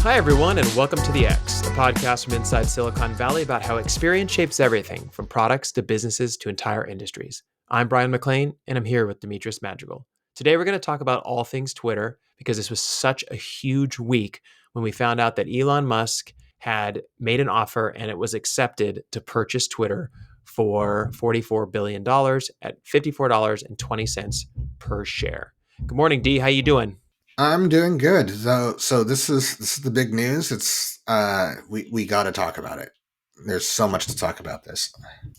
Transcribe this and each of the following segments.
Hi, everyone, and welcome to The X, a podcast from inside Silicon Valley about how experience shapes everything from products to businesses to entire industries. I'm Brian McLean, and I'm here with Demetrius Madrigal. Today, we're going to talk about all things Twitter because this was such a huge week when we found out that Elon Musk had made an offer and it was accepted to purchase Twitter for $44 billion at $54.20 per share. Good morning, D. How you doing? I'm doing good. So this is the big news. It's we got to talk about it. There's so much to talk about this.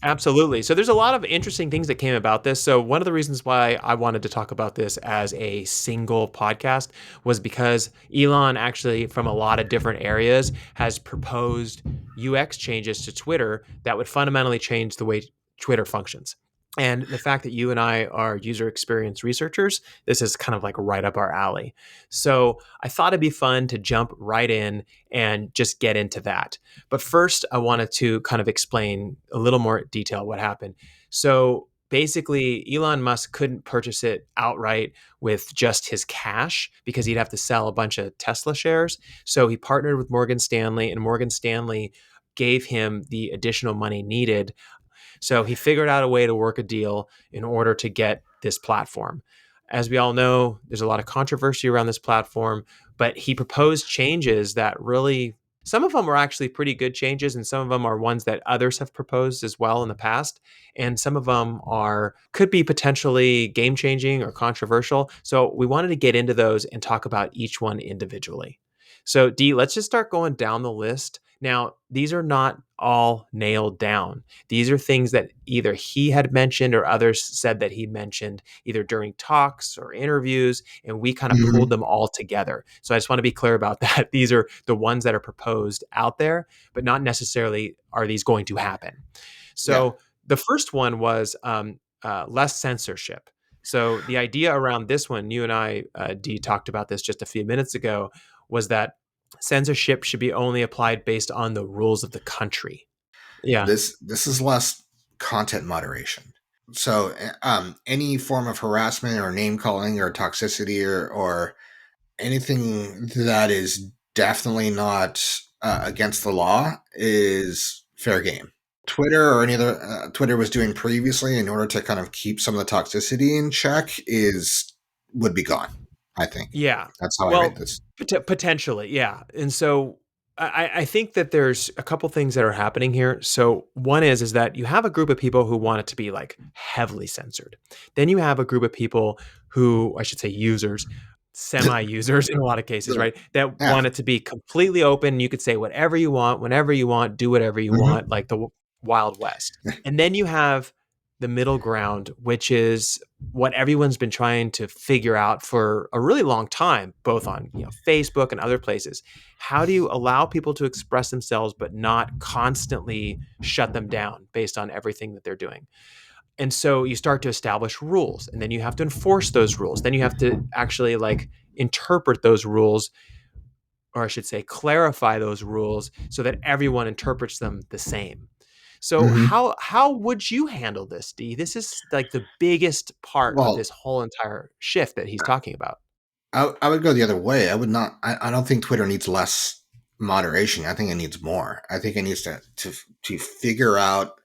Absolutely. So there's a lot of interesting things that came about this. So one of the reasons why I wanted to talk about this as a single podcast was because Elon actually from a lot of different areas has proposed UX changes to Twitter that would fundamentally change the way Twitter functions. And the fact that you and I are user experience researchers, this is kind of like right up our alley. So I thought it'd be fun to jump right in and just get into that. But first, I wanted to kind of explain a little more detail what happened. So basically, Elon Musk couldn't purchase it outright with just his cash because he'd have to sell a bunch of Tesla shares. So he partnered with Morgan Stanley, and Morgan Stanley gave him the additional money needed. So he figured out a way to work a deal in order to get this platform. As we all know, there's a lot of controversy around this platform, but he proposed changes that really, some of them were actually pretty good changes, and some of them are ones that others have proposed as well in the past. And some of them could be potentially game changing or controversial. So we wanted to get into those and talk about each one individually. So, D, let's just start going down the list. Now, these are not all nailed down. These are things that either he had mentioned or others said that he mentioned either during talks or interviews, and we kind of pulled hmm them all together. So I just want to be clear about that. These are the ones that are proposed out there, but not necessarily are these going to happen. Yeah. So the first one was less censorship. So the idea around this one, you and I, Dee, talked about this just a few minutes ago, was that censorship should be only applied based on the rules of the country. Yeah. This is less content moderation. So any form of harassment or name calling or toxicity or anything that is definitely not against the law is fair game. Twitter or any other Twitter was doing previously in order to kind of keep some of the toxicity in check is would be gone. I think Yeah. that's how I read Well, this. potentially, yeah. And so I think that there's a couple things that are happening here. So one is that you have a group of people who want it to be like heavily censored. Then you have a group of people who, I should say users, semi-users in a lot of cases, right? That Yeah. want it to be completely open. You could say whatever you want, whenever you want, do whatever you hmm want, like the Wild West. And then you have the middle ground, which is what everyone's been trying to figure out for a really long time, both on Facebook and other places. How do you allow people to express themselves but not constantly shut them down based on everything that they're doing? And so you start to establish rules, and then you have to enforce those rules. Then you have to actually like interpret those rules, or I should say clarify those rules so that everyone interprets them the same. So hmm how would you handle this, D? This is like the biggest part of Well, this whole entire shift that he's talking about. I would go the other way. I would not. I don't think Twitter needs less moderation. I think it needs more. I think it needs to figure out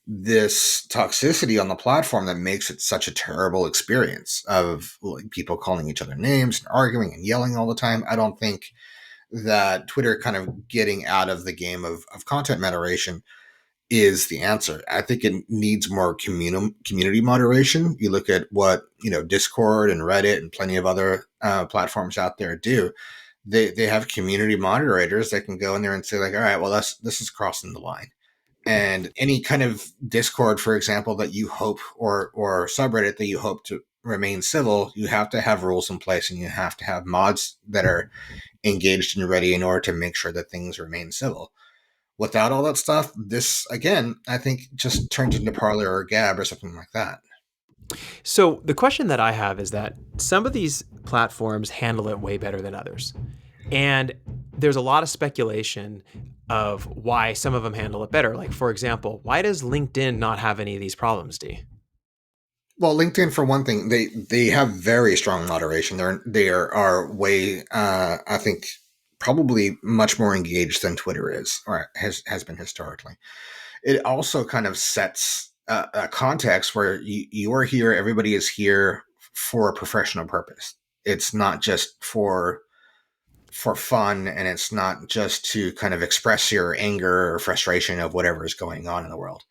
this toxicity on the platform that makes it such a terrible experience of like, people calling each other names and arguing and yelling all the time. I don't think that Twitter kind of getting out of the game of content moderation is the answer. I think it needs more community moderation. You look at what Discord and Reddit and plenty of other platforms out there do. They have community moderators that can go in there and say like, all right, well this is crossing the line. And any kind of Discord, for example, that you hope or subreddit that you hope to remain civil, you have to have rules in place and you have to have mods that are engaged and ready in order to make sure that things remain civil. Without all that stuff, this again, I think, just turns into Parler or Gab or something like that. So the question that I have is that some of these platforms handle it way better than others. And there's a lot of speculation of why some of them handle it better. Like, for example, why does LinkedIn not have any of these problems, D? Well, LinkedIn, for one thing, they have very strong moderation. They are way, I think, probably much more engaged than Twitter is, or has been historically. It also kind of sets a context where you are here, everybody is here for a professional purpose. It's not just for fun, and it's not just to kind of express your anger or frustration of whatever is going on in the world.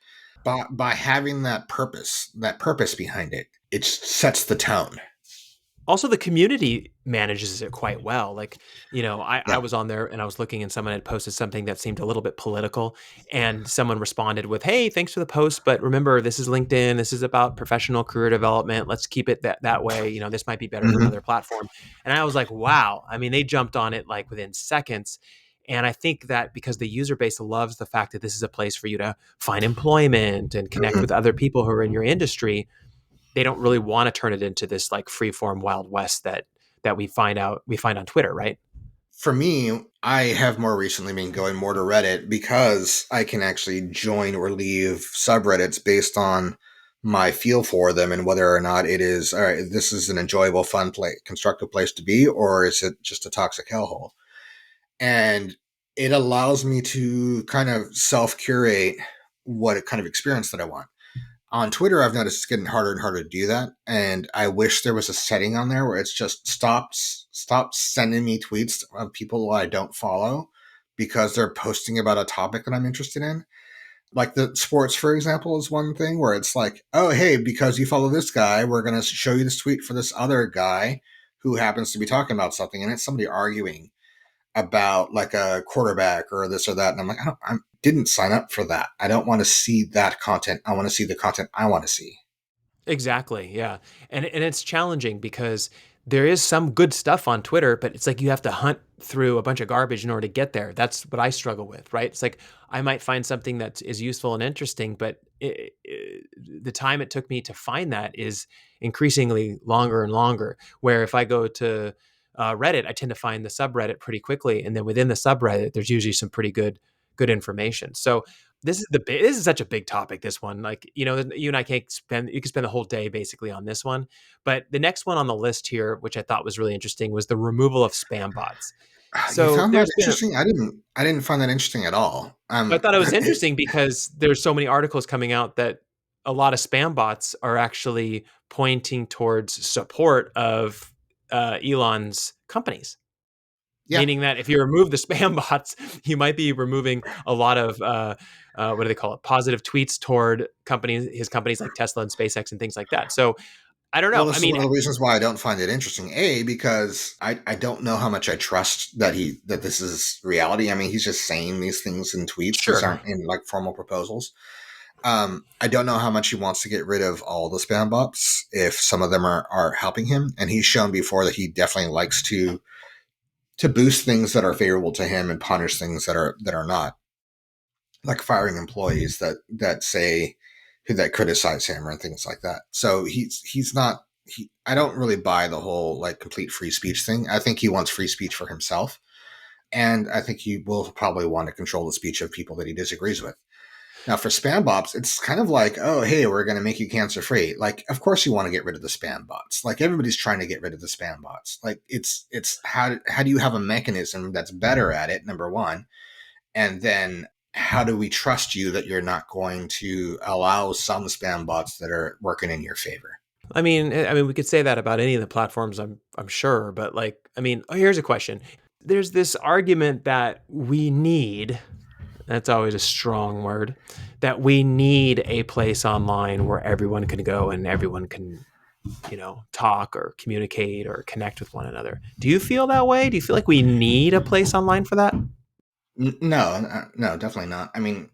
By having that purpose behind it, it sets the tone. Also, the community manages it quite well. Like, I Yeah. was on there and I was looking, and someone had posted something that seemed a little bit political, and someone responded with, "Hey, thanks for the post, but remember, this is LinkedIn. This is about professional career development. Let's keep it that way. This might be better for Hmm. another platform." And I was like, "Wow!" I mean, they jumped on it like within seconds. And I think that because the user base loves the fact that this is a place for you to find employment and connect Hmm. with other people who are in your industry, they don't really want to turn it into this like free form Wild West that we find on Twitter, right? For me, I have more recently been going more to Reddit because I can actually join or leave subreddits based on my feel for them and whether or not it is, all right, this is an enjoyable, fun play, constructive place to be, or is it just a toxic hellhole? And it allows me to kind of self curate what kind of experience that I want. On Twitter, I've noticed it's getting harder and harder to do that, and I wish there was a setting on there where it's just stops sending me tweets of people I don't follow because they're posting about a topic that I'm interested in. Like the sports, for example, is one thing where it's like, oh, hey, because you follow this guy, we're going to show you this tweet for this other guy who happens to be talking about something, and it's somebody arguing about like a quarterback or this or that. And I'm like, I didn't sign up for that. I don't want to see that content. I want to see the content I want to see. Exactly. Yeah. And it's challenging because there is some good stuff on Twitter, but it's like you have to hunt through a bunch of garbage in order to get there. That's what I struggle with, right? It's like I might find something that is useful and interesting, but the time it took me to find that is increasingly longer and longer. Where if I go to Reddit, I tend to find the subreddit pretty quickly, and then within the subreddit, there's usually some pretty good information. So this is such a big topic. This one, like you and I can't spend you can spend the whole day basically on this one. But the next one on the list here, which I thought was really interesting, was the removal of spam bots. You So found that there's been a interesting? I didn't find that interesting at all. I thought it was interesting because there's so many articles coming out that a lot of spam bots are actually pointing towards support of Elon's companies. Yeah. Meaning that if you remove the spam bots, you might be removing a lot of what do they call it? Positive tweets toward his companies like Tesla and SpaceX and things like that. So I don't Well, know. this I is mean, one of the reasons why I don't find it interesting. A, because I don't know how much I trust that this is reality. I mean, he's just saying these things in tweets. These sure. aren't in like formal proposals. I don't know how much he wants to get rid of all the spam bots if some of them are helping him. And he's shown before that he definitely likes to boost things that are favorable to him and punish things that are not, like firing employees that say that criticize him or things like that. So he's not. I don't really buy the whole like complete free speech thing. I think he wants free speech for himself, and I think he will probably want to control the speech of people that he disagrees with. Now, for spam bots, it's kind of like, oh, hey, we're going to make you cancer free. Like, of course, you want to get rid of the spam bots. Like, everybody's trying to get rid of the spam bots. Like, it's how do you have a mechanism that's better at it? Number one, and then how do we trust you that you're not going to allow some spam bots that are working in your favor? I mean, we could say that about any of the platforms. I'm sure, but like, I mean, here's a question. There's this argument that we need. That's always a strong word. That we need a place online where everyone can go and everyone can talk or communicate or connect with one another. Do you feel that way? Do you feel like we need a place online for that? No, no, definitely not. I mean,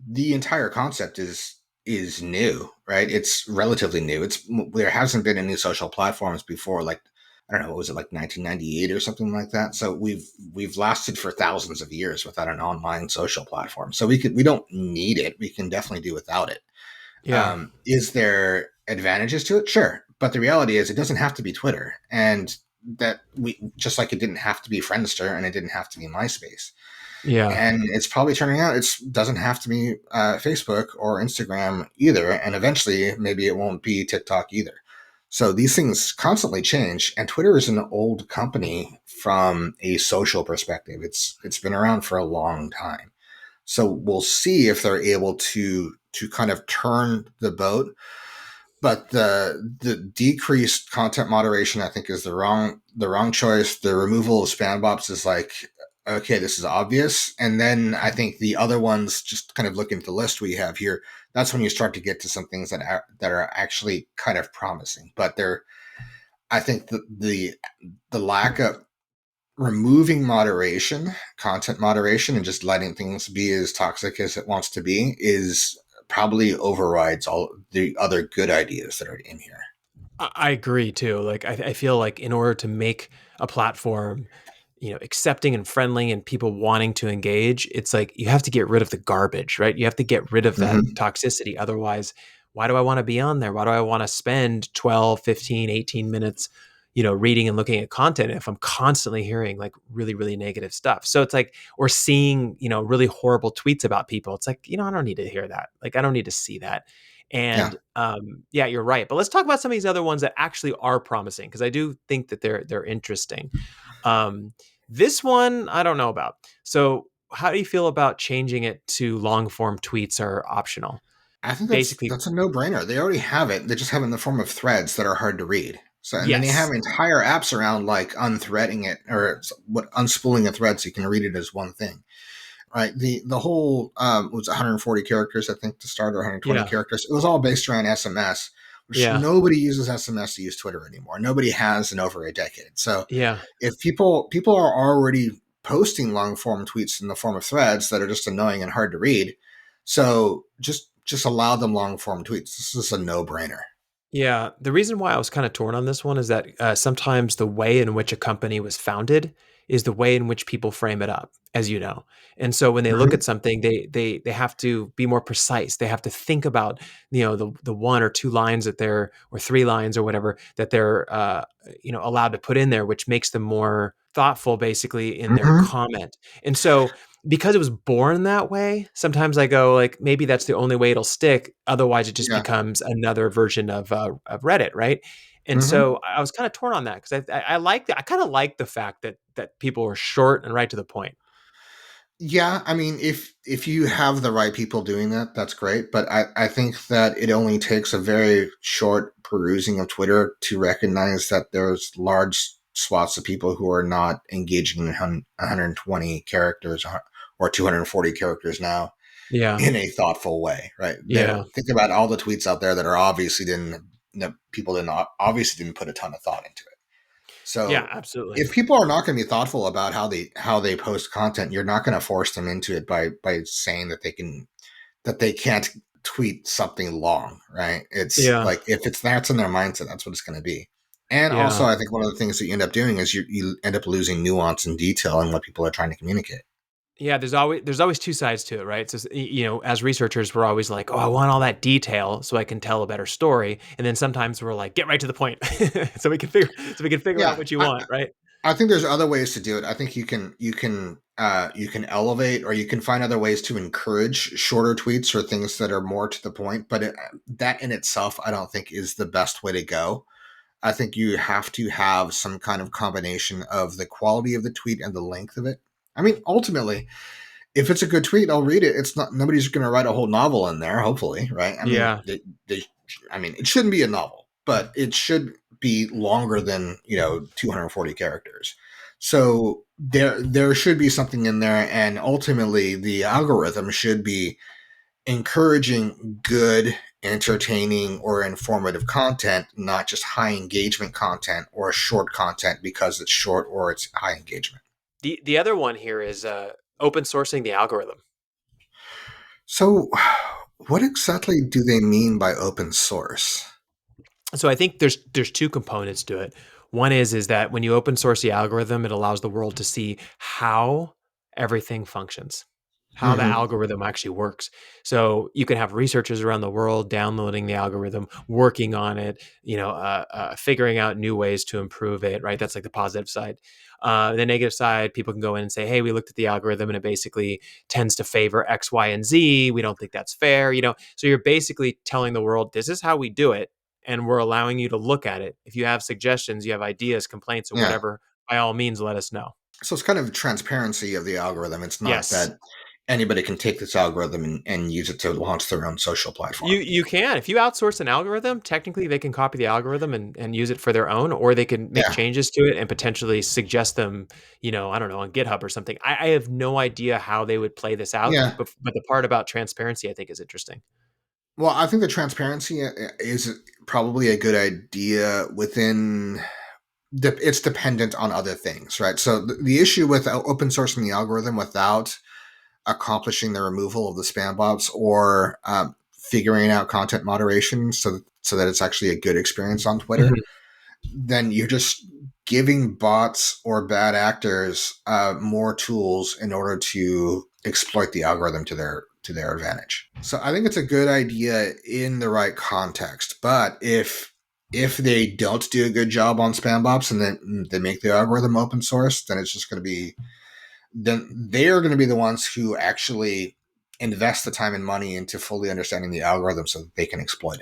the entire concept is new, right? It's relatively new. There hasn't been any social platforms before, like I don't know, what was it, like 1998 or something like that? So we've lasted for thousands of years without an online social platform. So we don't need it. We can definitely do without it. Yeah. Is there advantages to it? Sure, but the reality is it doesn't have to be Twitter, and that we just like it didn't have to be Friendster and it didn't have to be MySpace, Yeah. and it's probably turning out it doesn't have to be Facebook or Instagram either, and eventually maybe it won't be TikTok either. So these things constantly change, and Twitter is an old company from a social perspective. It's been around for a long time. So we'll see if they're able to kind of turn the boat. But the decreased content moderation, I think, is the wrong choice. The removal of spam bots is like, okay, this is obvious. And then I think the other ones, just kind of looking at the list we have here, that's when you start to get to some things that are actually kind of promising. But they're, I think the lack of removing moderation, content moderation, and just letting things be as toxic as it wants to be is probably overrides all the other good ideas that are in here. I agree too. Like I feel like in order to make a platform, accepting and friendly and people wanting to engage, it's like you have to get rid of the garbage, right? You have to get rid of that Mm-hmm. toxicity. Otherwise, why do I want to be on there? Why do I want to spend 12, 15, 18 minutes, reading and looking at content if I'm constantly hearing like really, really negative stuff? So it's like, or seeing, really horrible tweets about people. It's like, I don't need to hear that. Like, I don't need to see that. Yeah, And yeah, you're right. But let's talk about some of these other ones that actually are promising because I do think that they're interesting. Um, this one I don't know about. So, how do you feel about changing it to long form tweets are optional? I think that's Basically, that's a no brainer. They already have it. They just have it in the form of threads that are hard to read. So, and then they have yes, entire apps around like unthreading it or what unspooling a thread so you can read it as one thing. Right. The whole was 140 characters, I think, to start, or 120 yeah, characters. It was all based around SMS, which yeah, nobody uses SMS to use Twitter anymore. Nobody has in over a decade. So yeah. if people are already posting long form tweets in the form of threads that are just annoying and hard to read, so just allow them long form tweets. This is a no brainer. Yeah, the reason why I was kind of torn on this one is that sometimes the way in which a company was founded is the way in which people frame it up, as you know. And so when they look at Mm-hmm. something, they have to be more precise. They have to think about the one or two lines that they're or three lines or whatever that they're allowed to put in there, which makes them more thoughtful, basically, in their Mm-hmm. comment. And so because it was born that way, sometimes I go like maybe that's the only way it'll stick. Otherwise, it just Yeah. becomes another version of Reddit, right? And Mm-hmm. so I was kind of torn on that because I like I kind of like the fact that people are short and right to the point. Yeah, I mean, if you have the right people doing that, that's great. But I think that it only takes a very short perusing of Twitter to recognize that there's large swaths of people who are not engaging in 120 characters or 240 characters now Yeah, in a thoughtful way, right? yeah, Think about all the tweets out there that are obviously didn't, people didn't obviously didn't put a ton of thought into it. yeah, So absolutely. if people are not going to be thoughtful about how they post content, you're not going to force them into it by saying that they can't tweet something long, right? It's Yeah, like if it's that's in their mindset, that's what it's going to be. And also, yeah. I think one of the things that you end up doing is you end up losing nuance and detail in what people are trying to communicate. Yeah, there's always two sides to it, right? So as researchers, we're always like, "Oh, I want all that detail so I can tell a better story." And then sometimes we're like, "Get right to the point," so we can figure out Yeah, what you want, right? I think there's other ways to do it. I think you can elevate or you can find other ways to encourage shorter tweets or things that are more to the point. But that in itself, I don't think is the best way to go. I think you have to have some kind of combination of the quality of the tweet and the length of it. I mean, ultimately, if it's a good tweet, I'll read it. It's not nobody's going to write a whole novel in there. Hopefully, right? I mean, Yeah, I mean, it shouldn't be a novel, but it should be longer than 240 characters. So there should be something in there, and ultimately, the algorithm should be encouraging good, entertaining, or informative content, not just high engagement content or short content because it's short or it's high engagement. the other one here is open sourcing the algorithm. So, what exactly do they mean by open source? So I think there's two components to it. One is that when you open source the algorithm, it allows the world to see how everything functions, how the Mm-hmm. algorithm actually works. So you can have researchers around the world downloading the algorithm, working on it, figuring out new ways to improve it. Right, that's like the positive side. The negative side, people can go in and say, "Hey, we looked at the algorithm and it basically tends to favor X, Y, and Z. We don't think that's fair." So you're basically telling the world, "This is how we do it." and we're allowing you to look at it. If you have suggestions, you have ideas, complaints, or Yeah. whatever, by all means, let us know. So it's kind of transparency of the algorithm. It's not Yes. that anybody can take this algorithm and use it to launch their own social You platform. you can. If you outsource an algorithm, technically they can copy the algorithm and use it for their own, or they can make Yeah. changes to it and potentially suggest them, I don't know, on GitHub or something. I have no idea how they would play this out, Yeah. but the part about transparency I think is interesting. Well, I think the transparency is probably a good idea within. It's dependent on other things, right? So the issue with open sourcing the algorithm without accomplishing the removal of the spam bots or figuring out content moderation so that it's actually a good experience on Twitter, Mhm. then you're just giving bots or bad actors more tools in order to exploit the algorithm to their advantage. So I think it's a good idea in the right context. But if they don't do a good job on spam bots and then they make the algorithm open source, then it's just going to be then they are going to be the ones who actually invest the time and money into fully understanding the algorithm so that they can exploit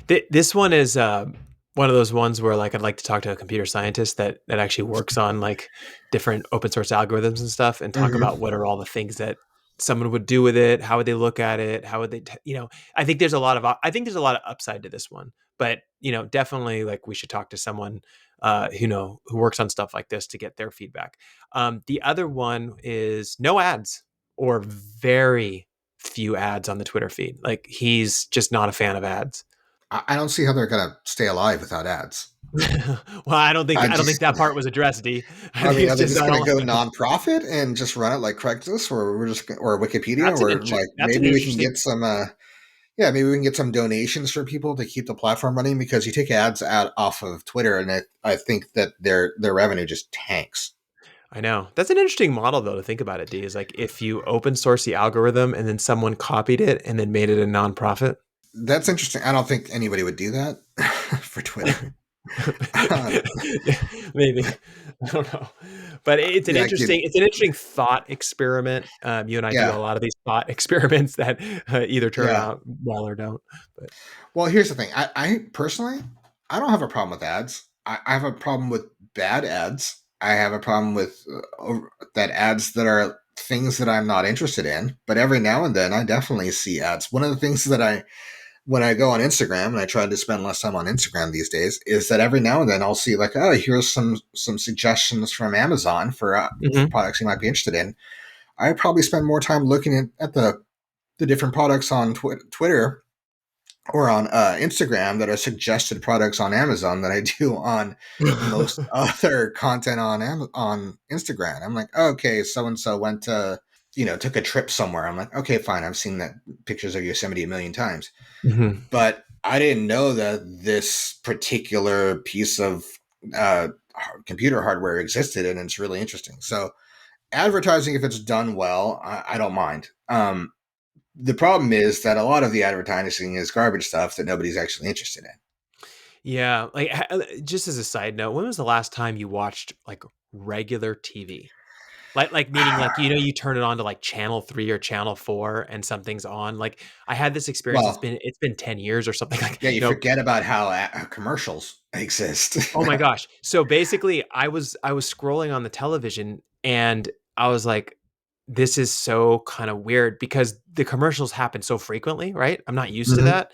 it. This one is one of those ones where like I'd like to talk to a computer scientist that actually works on like different open source algorithms and stuff, and talk Mm-hmm. about what are all the things that someone would do with it, how would they look at it, how would they, I think there's a lot of upside to this one, but definitely like we should talk to someone who works on stuff like this to get their feedback. The other one is no ads or very few ads on the Twitter feed. Like he's just not a fan of ads. I don't see how they're going to stay alive without ads. Well, I don't think I I don't think just, that part was addressed, D. I I think mean, it's are they just just I going to go don't. nonprofit and just run it like Craigslist, or or Wikipedia, or like That's an maybe we can interesting. get some, yeah, maybe we can get some donations for people to keep the platform running because you take ads out off of Twitter, and I think that their revenue just tanks. I know that's an interesting model though to think about it. D is like if you open source the algorithm and then someone copied it and then made it a nonprofit. That's interesting. I don't think anybody would do that for Twitter. Um, Maybe I don't know, but yeah, I could. it's an interesting thought experiment. You and I do a Yeah, lot of these thought experiments that either turn yeah. out well or don't. But Well, here's the thing. I personally, I don't have a problem with ads. I have a problem with bad ads. I have a problem with that ads that are things that I'm not interested in. But every now and then, I definitely see ads. One of the things that when I go on Instagram, and I try to spend less time on Instagram these days, is that every now and then I'll see like, oh, here's some suggestions from Amazon for Mhm. products you might be interested in. I probably spend more time looking at the different products on Twitter or on Instagram that are suggested products on Amazon than I do on most other content on on Instagram. I'm like, okay, so and so went to took a trip somewhere. I'm like, okay, fine, I've seen that pictures of Yosemite a million times, Mhm. but I didn't know that this particular piece of uh, computer hardware existed, and it's really interesting. So advertising, if it's done well, I don't mind. The problem is that a lot of the advertising is garbage stuff that nobody's actually interested in. Yeah, like just as a side note, when was the last time you watched like regular TV? Like meaning like you turn it on to like channel 3 or channel 4 and something's on. Like I had this experience. Well, It's been 10 years or something like, yeah, you forget about how commercials exist. oh my gosh. So basically, I was scrolling on the television and I was like, this is so kind of weird because the commercials happen so frequently, right? I'm not used to Hmm. that.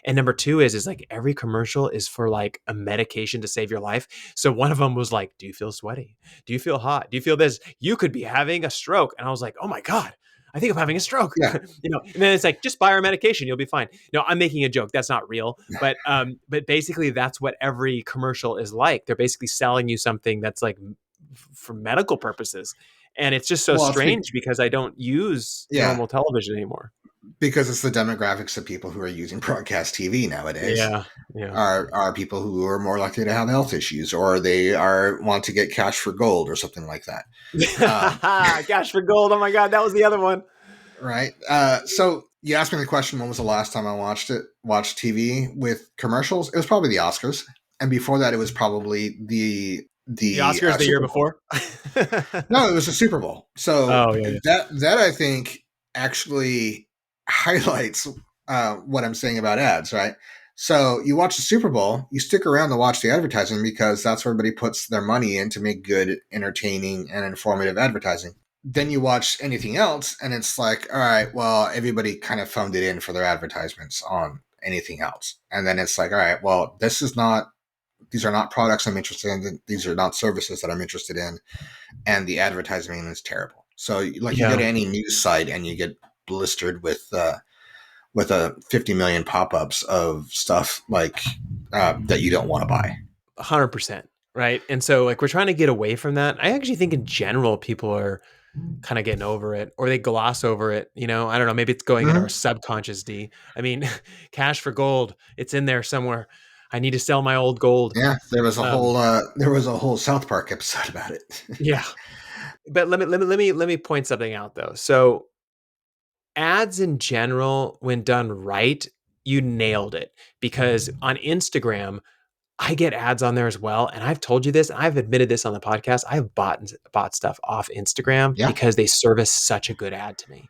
And number two is like every commercial is for like a medication to save your life. So one of them was like, do you feel sweaty? Do you feel hot? Do you feel this? You could be having a stroke. And I was like, oh my God, I think I'm having a stroke. Yeah. And then it's like, just buy our medication, you'll be fine. No, I'm making a joke. That's not real. But basically that's what every commercial is like. They're basically selling you something that's like for medical purposes. And it's just so Well, strange because I don't use yeah, normal television anymore. because it's the demographics of people who are using broadcast TV nowadays Yeah. Yeah. are people who are more likely to have health issues, or they are want to get cash for gold or something like that. Um, Cash for gold. Oh my God. That was the other one. right. So you asked me the question: when was the last time I watched TV with commercials? It was probably the Oscars, and before that, it was probably The the Oscars the year Super Bowl. before. No, it was the Super Bowl. So Oh, yeah. Yeah. that I think actually highlights what I'm saying about ads, right? So you watch the Super Bowl, you stick around to watch the advertising because that's where everybody puts their money in to make good, entertaining, and informative advertising. Then you watch anything else, and it's like, all right, well, everybody kind of phoned it in for their advertisements on anything else. And then it's like, all right, well, these are not products I'm interested in. These are not services that I'm interested in. And the advertising is terrible. So, like, you go Yeah, to any news site and you get blistered with a 50 million pop-ups of stuff like that you don't want to buy. 100%. Right. And so, like, we're trying to get away from that. I actually think in general, people are kind of getting over it or they gloss over it. I don't know. Maybe it's going in our Mm-hmm. subconscious, D. I mean, cash for gold, it's in there somewhere. I need to sell my old gold. Yeah, Um, there was a whole South Park episode about it. yeah. But let me point something out though. So ads in general, when done right, you nailed it. Because on Instagram, I get ads on there as well, and I've told you this, and I've admitted this on the podcast. I've bought stuff off Instagram Yeah, because they service such a good ad to me.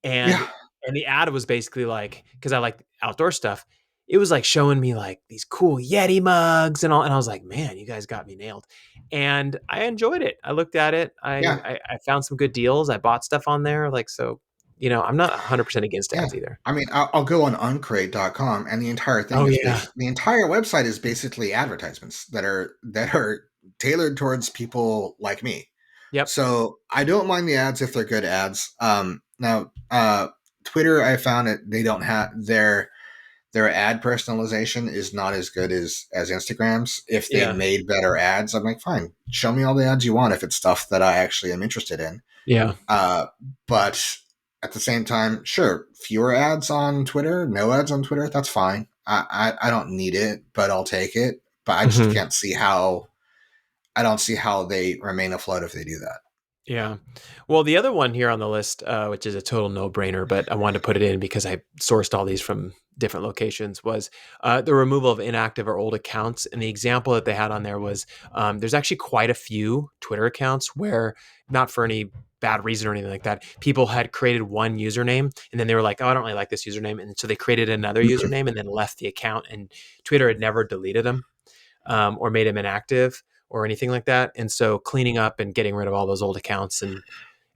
yeah, And the ad was basically like, because I like outdoor stuff, it was like showing me like these cool Yeti mugs and all, and I was like, man, you guys got me nailed. And I enjoyed it. I looked at it. yeah, I found some good deals. I bought stuff on there. Like, so, I'm not 100% against yeah. ads either. I mean, I'll go on uncrate.com, and Oh yeah. the entire website is basically advertisements that are tailored towards people like me. Yep. So I don't mind the ads if they're good ads. Now, Twitter, I found that they don't have their ad personalization is not as good as Instagram's. If they Yeah. made better ads, I'm like, fine, show me all the ads you want if it's stuff that I actually am interested in. Yeah. Uh, but at the same time, sure, fewer ads on Twitter, no ads on Twitter, that's fine. I don't need it, but I'll take it. But I just Mhm. can't see how I don't see how they remain afloat if they do that. Yeah. Well, the other one here on the list, which is a total no-brainer, but I wanted to put it in because I sourced all these from different locations, was the removal of inactive or old accounts. And the example that they had on there was there's actually quite a few Twitter accounts where, not for any bad reason or anything like that, people had created one username and then they were like, oh, I don't really like this username. And so they created another username and then left the account, and Twitter had never deleted them or made him inactive or anything like that. And so cleaning up and getting rid of all those old accounts and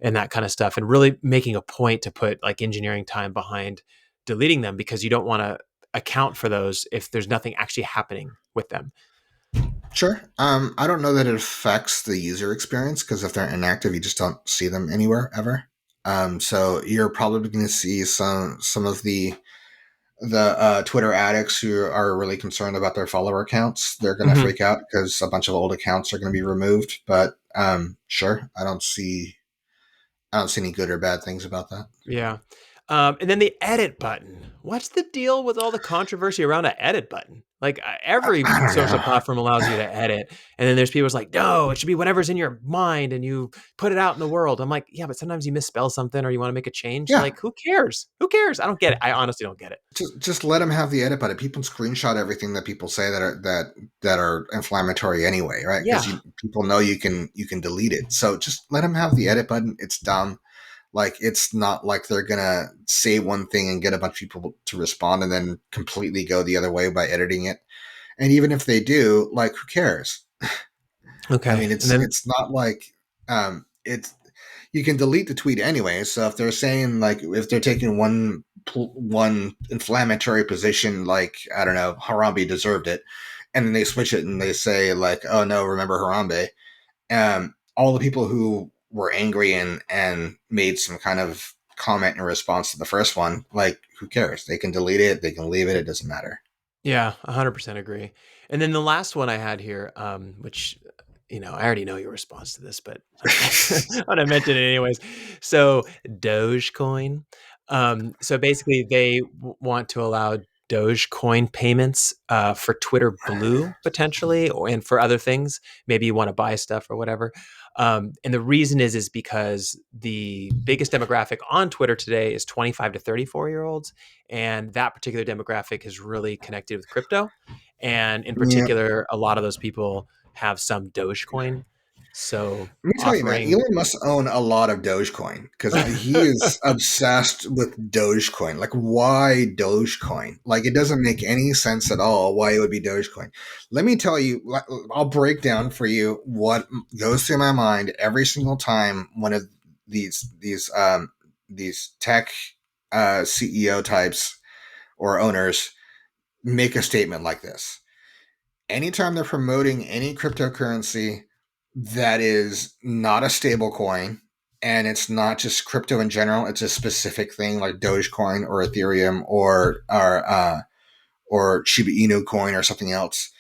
that kind of stuff, and really making a point to put like engineering time behind deleting them, because you don't want to account for those if there's nothing actually happening with them. Sure. I don't know that it affects the user experience because if they're inactive, you just don't see them anywhere ever. So you're probably going to see some of the Twitter addicts who are really concerned about their follower counts. They're going to Hmm. freak out because a bunch of old accounts are going to be removed. But sure, I don't see any good or bad things about that. Yeah. And then the edit button. What's the deal with all the controversy around an edit button? Like every I don't social know. platform allows you to edit, and then there's people's like, no, it should be whatever's in your mind, and you put it out in the world. I'm like, yeah, but sometimes you misspell something or you want to make a change. Yeah, Like, who cares? Who cares? I don't get it. I honestly don't get it. just let them have the edit button. People screenshot everything that people say that are inflammatory anyway, right? Yeah. Because people know you can delete it. So just let them have the edit button. It's dumb. Like it's not like they're gonna say one thing and get a bunch of people to respond and then completely go the other way by editing it. And even if they do, like who cares? I Okay. mean, And then, it's not like it's you can delete the tweet anyway. So if they're saying like if they're taking one inflammatory position, like I don't know, Harambe deserved it, and then they switch it and they say like, oh no, remember Harambe? All the people who were angry and made some kind of comment in response to the first one, like who cares? They can delete it, they can leave it, it doesn't matter. yeah, 100% agree. And then the last one I had here, which, I already know your response to this, but I'm gonna mention it anyways. So Dogecoin. So basically, they want to allow Dogecoin payments for Twitter Blue potentially, and for other things. Maybe you want to buy stuff or whatever. And the reason is because the biggest demographic on Twitter today is 25 to 34-year-olds, and that particular demographic is really connected with crypto. And in Yeah, particular, a lot of those people have some Dogecoin. So Let me tell you, man, offering, Elon must own a lot of Dogecoin because he is obsessed with Dogecoin. Like, why Dogecoin? Like, it doesn't make any sense at all why it would be Dogecoin. Let me tell you, I'll break down for you what goes through my mind every single time one of these tech CEO types or owners make a statement like this. Anytime they're promoting any cryptocurrency that is not a stable coin and it's not just crypto in general, it's a specific thing like Dogecoin or Ethereum or Shiba Inu coin or something else,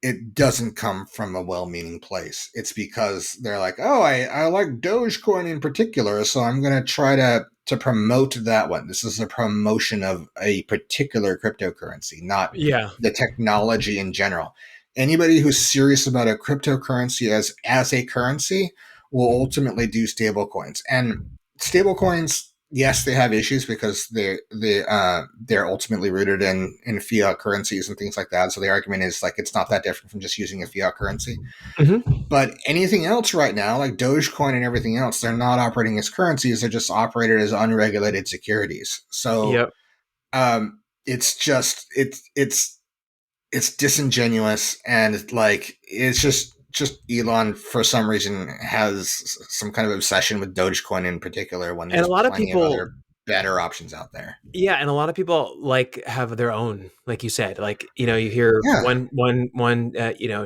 it doesn't come from a well-meaning place. It's because they're like, oh, I like Dogecoin in particular, so I'm going to try to promote that one. This is a promotion of a particular cryptocurrency, not yeah, the technology in general. Anybody who's serious about a cryptocurrency as a currency will ultimately do stablecoins. And stablecoins, yes, they have issues because they're ultimately rooted in fiat currencies and things like that. So the argument is like it's not that different from just using a fiat currency. hmm, But anything else right now, like Dogecoin and everything else, they're not operating as currencies. They're just operated as unregulated securities. So yep. it's just it's disingenuous and like it's just Elon for some reason has some kind of obsession with Dogecoin in particular when And there's a lot of plenty of people, other better options out there. yeah, and a lot of people like have their own, like you said, like, you hear Yeah. one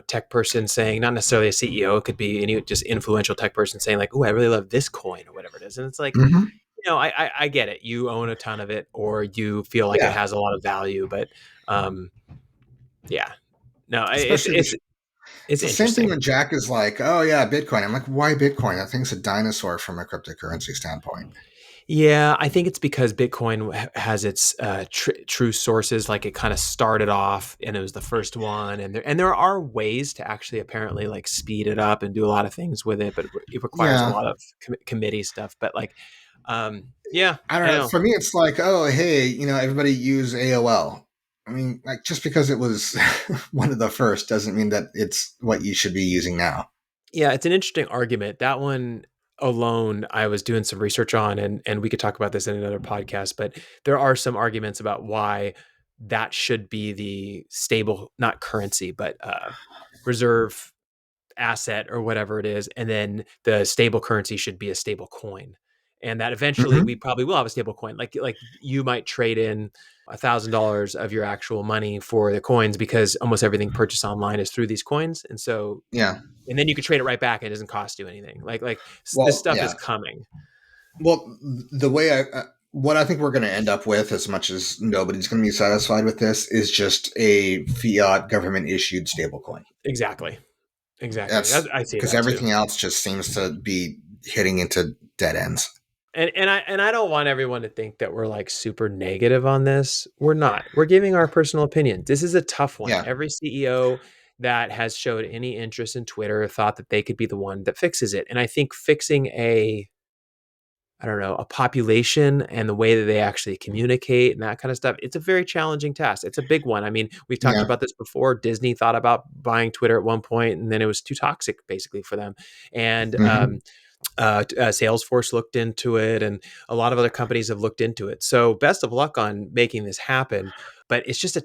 tech person saying, not necessarily a CEO, it could be any just influential tech person saying like, oh, I really love this coin or whatever it is. And it's like, Hmm. I get it. You own a ton of it or you feel like it Yeah. has a lot of value, but um, yeah, no, Especially with it's it's the same thing interesting. when Jack is like, "Oh yeah, Bitcoin." I'm like, "Why Bitcoin? That thing's a dinosaur from a cryptocurrency standpoint." Yeah, I think it's because Bitcoin has its true sources. Like it kind of started off, and it was the first one, and there are ways to actually apparently like speed it up and do a lot of things with it, but it requires a Yeah. lot of committee stuff. But like, yeah, I don't I know. know. For me, it's like, oh, hey, everybody use AOL. I mean, like, just because it was one of the first doesn't mean that it's what you should be using now. Yeah, it's an interesting argument. That one alone, I was doing some research on, and we could talk about this in another podcast. But there are some arguments about why that should be the stable, not currency, but reserve asset or whatever it is, and then the stable currency should be a stable coin, and that eventually we Hmm. probably will have a stable coin. Like you might trade in $1,000 of your actual money for the coins because almost everything purchased online is through these coins, and so Yeah. and then you could trade it right back and it doesn't cost you anything. This Well, stuff is yeah. coming. Well, the way what I think we're going to end up with, as much as nobody's going to be satisfied with this, is just a fiat government issued stablecoin. Exactly. Exactly. That's I see because that too. everything else just seems to be hitting into dead ends. And I don't want everyone to think that we're like super negative on this. We're not. We're giving our personal opinion. This is a tough one. Yeah. Every CEO that has showed any interest in Twitter thought that they could be the one that fixes it. And I think fixing I don't know, a population and the way that they actually communicate and that kind of stuff, it's a very challenging task. It's a big one. I mean, we've talked Yeah. about this before. Disney thought about buying Twitter at one point, and then it was too toxic basically for them. And Hmm. Salesforce looked into it, and a lot of other companies have looked into it. So best of luck on making this happen. But it's just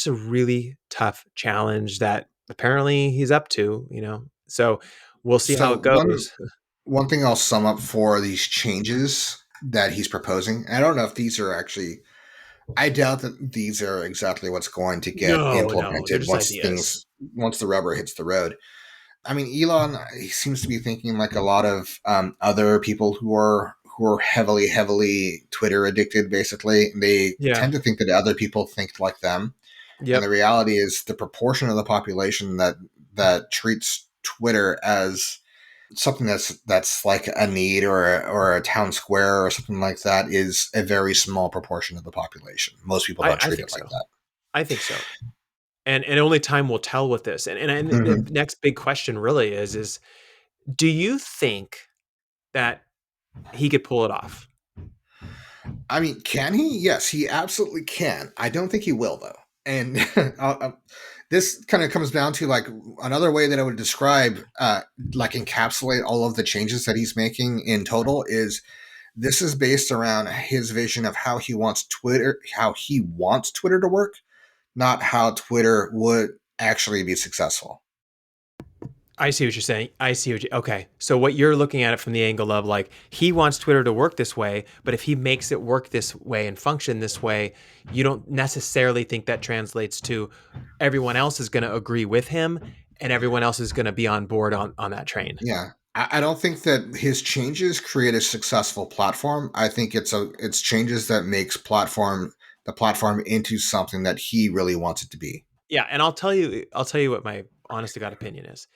a really tough challenge that apparently he's up to. So we'll see how So it goes. one thing I'll sum up for these changes that he's proposing. I don't know if these are actually. I doubt that these are exactly what's going to get No, they're implemented just ideas. once the rubber hits the road. I mean, Elon, he seems to be thinking like a lot of other people who are heavily Twitter addicted. Basically, they Yeah. tend to think that other people think like them, and the Yep. reality is the proportion of the population that treats Twitter as something that's like a need or a town square or something like that is a very small proportion of the population. Most people I, don't I treat think it like so. that. I think so. And only time will tell with this. And the Hmm. next big question really is do you think that he could pull it off? I mean, can he? Yes, he absolutely can. I don't think he will though. And this kind of comes down to like another way that I would describe, like encapsulate all of the changes that he's making in total is this is based around his vision of how he wants Twitter to work, not how Twitter would actually be successful. I see what you're saying. I see what you. Okay, so what you're looking at it from the angle of like he wants Twitter to work this way, but if he makes it work this way and function this way, you don't necessarily think that translates to everyone else is going to agree with him and everyone else is going to be on board on that train. Yeah. I don't think that his changes create a successful platform. I think it's changes that makes the platform into something that he really wants it to be. Yeah, and I'll tell you what my honest to God opinion is.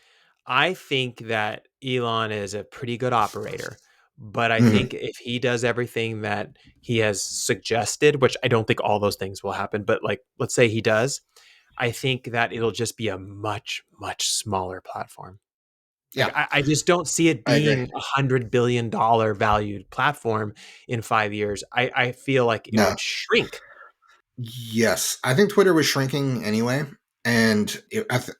I think that Elon is a pretty good operator, but I Hmm. think if he does everything that he has suggested, which I don't think all those things will happen, but like let's say he does, I think that it'll just be a much, much smaller platform. Like Yeah, I just don't see it I agree. being $100 billion valued platform in 5 years. I feel like it No. would shrink. Yes, I think Twitter was shrinking anyway, and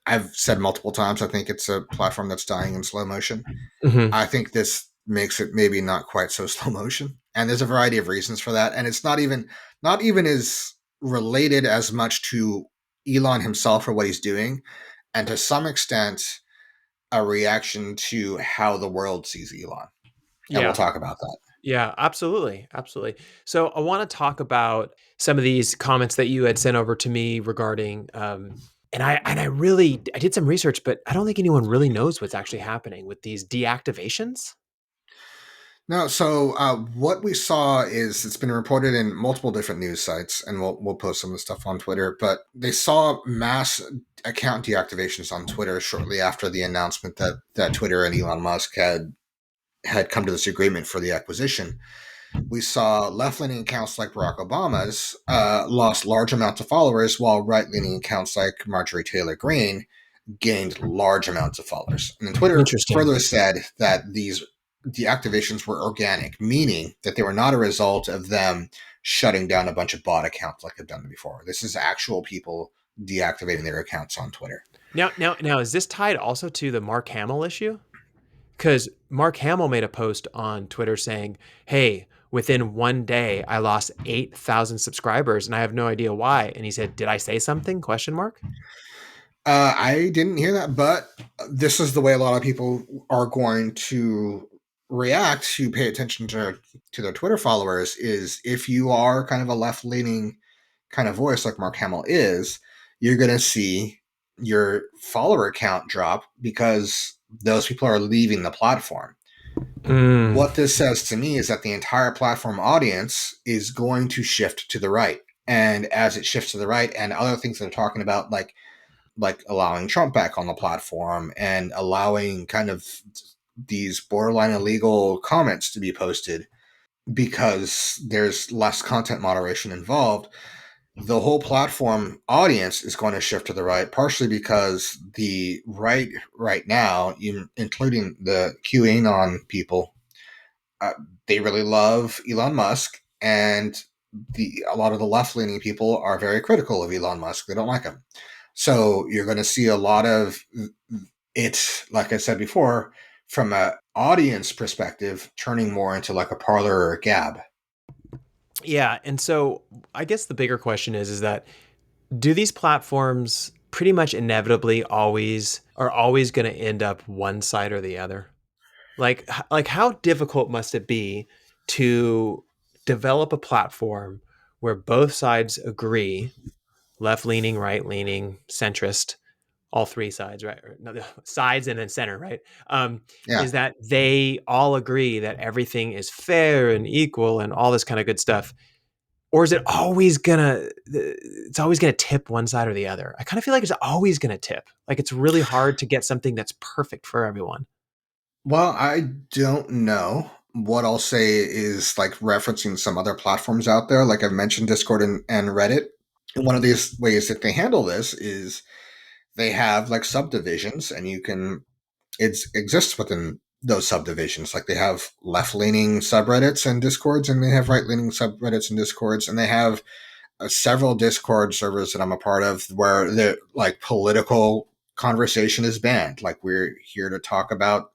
I've said multiple times I think it's a platform that's dying in slow motion. Hmm. I think this makes it maybe not quite so slow motion, and there's a variety of reasons for that. And it's not even as related as much to Elon himself or what he's doing, and to some extent a reaction to how the world sees Elon. And we'll Yeah. talk about that. Yeah, absolutely. Absolutely. So I want to talk about some of these comments that you had sent over to me regarding and I really I did some research, but I don't think anyone really knows what's actually happening with these deactivations. No, so what we saw is it's been reported in multiple different news sites, and we'll post some of the stuff on Twitter. But they saw mass account deactivations on Twitter shortly after the announcement that Twitter and Elon Musk had come to this agreement for the acquisition. We saw left leaning accounts like Barack Obama's lost large amounts of followers, while right leaning accounts like Marjorie Taylor Greene gained large amounts of followers. And then Twitter Interesting. further said that these deactivations were organic, meaning that they were not a result of them shutting down a bunch of bot accounts like they've done before. This is actual people deactivating their accounts on Twitter. Now is this tied also to the Mark Hamill issue? Because Mark Hamill made a post on Twitter saying, "Hey, within 1 day, I lost 8,000 subscribers, and I have no idea why." And he said, "Did I say something?" Question mark. I didn't hear that, but this is the way a lot of people are going to react to pay attention to their Twitter followers. Is if you are kind of a left leaning kind of voice like Mark Hamill is, you're going to see your follower count drop because those people are leaving the platform. Mm, What this says to me is that the entire platform audience is going to shift to the right. And as it shifts to the right, and other things that are talking about, like allowing Trump back on the platform and allowing kind of these borderline illegal comments to be posted because there's less content moderation involved, the whole platform audience is going to shift to the right, partially because the right now, including the QAnon people, uh, they really love Elon Musk, and a lot of the left leaning people are very critical of Elon Musk. They don't like him. So you're going to see a lot of it, like I said before, from a audience perspective, turning more into like a Parler or a Gab. yeah, and so I guess the bigger question is that do these platforms pretty much inevitably always going to end up one side or the other? Like how difficult must it be to develop a platform where both sides agree, left leaning, right leaning, centrist, all three sides, right? Or, no, the sides and then center, right? Yeah. Is that they all agree that everything is fair and equal and all this kind of good stuff, or is it's always gonna tip one side or the other? I kind of feel like it's always gonna tip. Like it's really hard to get something that's perfect for everyone. Well, I don't know. What I'll say is like referencing some other platforms out there, like I've mentioned Discord and Reddit. And one of these ways that they handle this is they have like subdivisions, and you can it exists within those subdivisions. Like they have left leaning subreddits and discords, and they have right leaning subreddits and discords, and they have several Discord servers that I'm a part of where the like political conversation is banned. Like we're here to talk about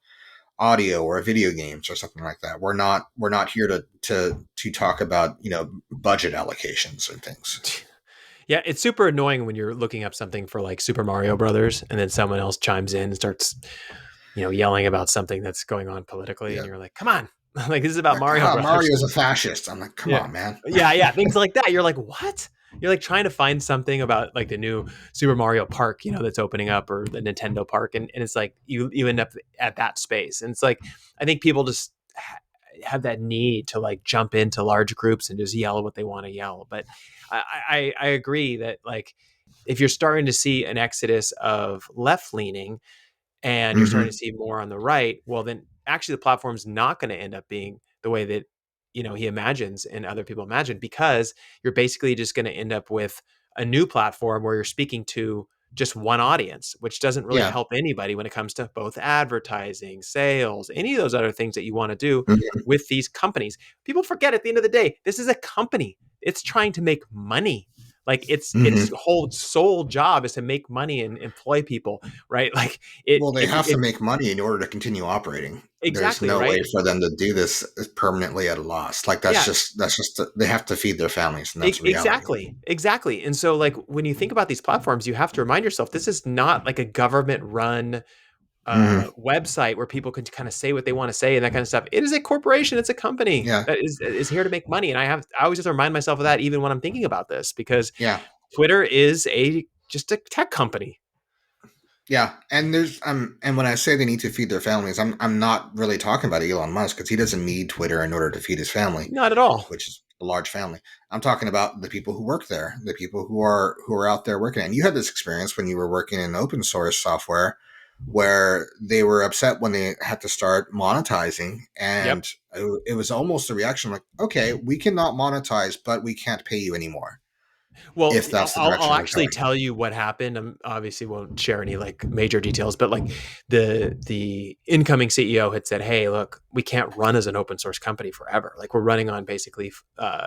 audio or video games or something like that. We're not here to talk about budget allocations and things. Yeah, it's super annoying when you're looking up something for like Super Mario Brothers, and then someone else chimes in and starts, yelling about something that's going on politically, and Yeah, you're like, "Come on, like this is about like Mario Brothers." Mario's a fascist. I'm like, come Yeah, on, man. yeah, things like that. You're like, "What?" You're like trying to find something about like the new Super Mario Park, that's opening up, or the Nintendo Park, and it's like you end up at that space, and it's like I think people just have that need to like jump into large groups and just yell what they want to yell. But I agree that like if you're starting to see an exodus of left leaning and you're starting to Hmm. see more on the right, well, then actually the platform's not going to end up being the way that he imagines and other people imagine, because you're basically just going to end up with a new platform where you're speaking to just one audience, which doesn't really Yeah. help anybody when it comes to both advertising, sales, any of those other things that you want to do Mhm. with these companies. People forget at the end of the day, this is a company. It's trying to make money. Like its Hmm. whole sole job is to make money and employ people, right? Like it Well, they if have to if make money in order to continue operating. There's exactly, no way right? for them to do this permanently at a loss. Like Yeah, that's just they have to feed their families, and that's the reality. exactly. And so like when you think about these platforms, you have to remind yourself this is not like a government run Hmm. website where people can kind of say what they want to say and that kind of stuff. It is a corporation. It's a company Yeah, that is here to make money. And I always have to remind myself of that even when I'm thinking about this, because yeah, Twitter is a just a tech company. yeah. And there's and when I say they need to feed their families, I'm not really talking about Elon Musk because he doesn't need Twitter in order to feed his family, Not at all. which is a large family. I'm talking about the people who work there, the people who are out there working. And you had this experience when you were working in open source software where they were upset when they had to start monetizing, Yep. and it was almost a reaction like, okay, we cannot monetize, but we can't pay you anymore Well, if I'll, that's the I'll direction I'll we're actually going. tell you what happened. I obviously won't share any like major details, but like the incoming CEO had said, "Hey, look, we can't run as an open source company forever. Like we're running on basically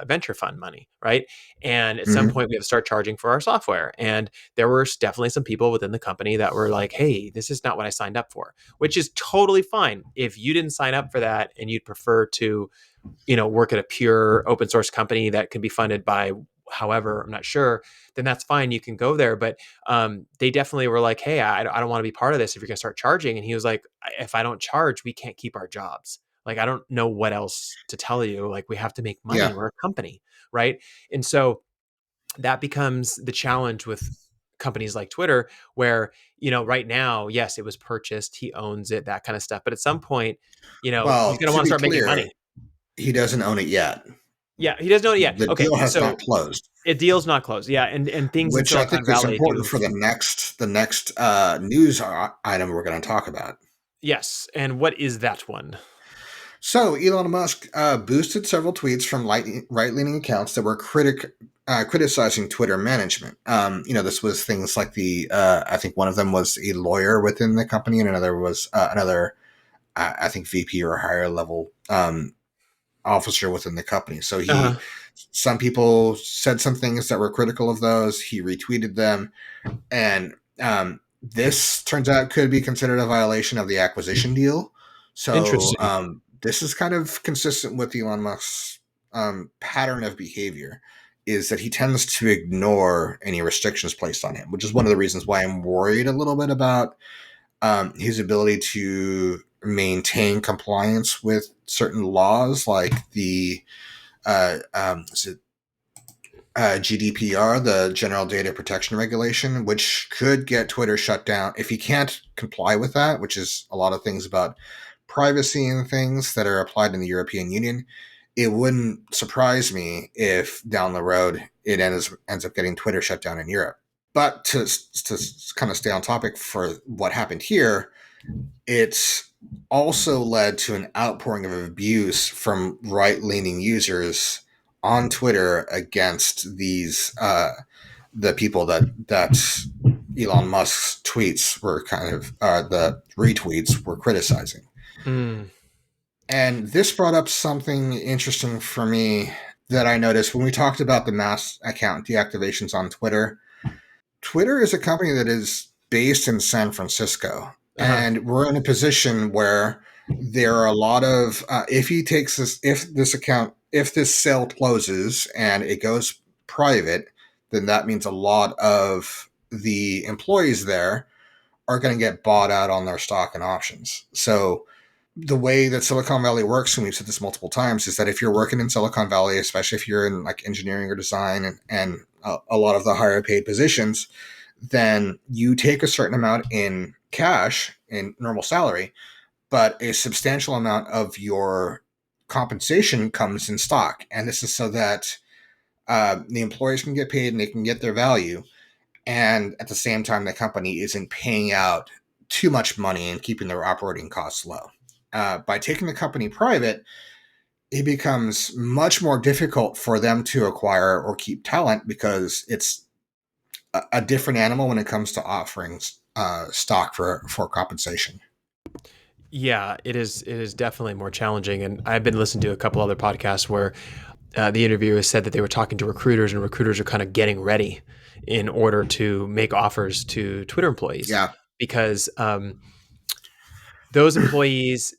venture fund money, right? And at some Hmm. point, we have to start charging for our software." And there were definitely some people within the company that were like, "Hey, this is not what I signed up for," which is totally fine. If you didn't sign up for that and you'd prefer to work at a pure open source company that can be funded by however, I'm not sure, then that's fine. You can go there. But they definitely were like, hey, I don't want to be part of this if you're going to start charging. And he was like, if I don't charge, we can't keep our jobs. Like, I don't know what else to tell you. Like, we have to make money. Yeah. We're a company. Right. And so that becomes the challenge with companies like Twitter, where, right now, yes, it was purchased, he owns it, that kind of stuff. But at some point, he's Well, going to to want to be start making clear, money. he doesn't own it yet. Yeah, he doesn't know it yet. The Okay, deal has so not closed, a deal's not closed. Yeah, and things in which I Silicon think is Valley important do. for the next news item we're going to talk about. Yes, and what is that one? So Elon Musk boosted several tweets from right-leaning accounts that were criticizing Twitter management. This was things like I think one of them was a lawyer within the company, and another was another, I think, VP or higher level officer within the company. So Uh-huh. some people said some things that were critical of those. He retweeted them, and this turns out could be considered a violation of the acquisition deal. So Interesting. this is kind of consistent with Elon Musk's pattern of behavior, is that he tends to ignore any restrictions placed on him, which is one of the reasons why I'm worried a little bit about his ability to maintain compliance with certain laws, like the is it GDPR, the General Data Protection Regulation, which could get Twitter shut down if he can't comply with that, which is a lot of things about privacy and things that are applied in the European Union. It wouldn't surprise me if down the road it ends up getting Twitter shut down in Europe. But to kind of stay on topic for what happened here, it's also led to an outpouring of abuse from right leaning users on Twitter against the people that Elon Musk's tweets were kind of the retweets were criticizing. Mm. And this brought up something interesting for me. that I noticed when we talked about the mass account deactivations on Twitter. Twitter is a company that is based in San Francisco, Uh-huh. and we're in a position where there are a lot of if he takes this, if this account, if this sale closes and it goes private, then that means a lot of the employees there are going to get bought out on their stock and options. So the way that Silicon Valley works, and we've said this multiple times, is that if you're working in Silicon Valley, especially if you're in like engineering or design and a lot of the higher paid positions, then you take a certain amount in cash in normal salary, but a substantial amount of your compensation comes in stock. And this is so that the employees can get paid and they can get their value. And at the same time, the company isn't paying out too much money and keeping their operating costs low. By taking the company private, it becomes much more difficult for them to acquire or keep talent because it's a different animal when it comes to offering stock for compensation. Yeah, it is. It is definitely more challenging, and I've been listening to a couple other podcasts where the interviewers said that they were talking to recruiters, and recruiters are kind of getting ready in order to make offers to Twitter employees Yeah, because those employees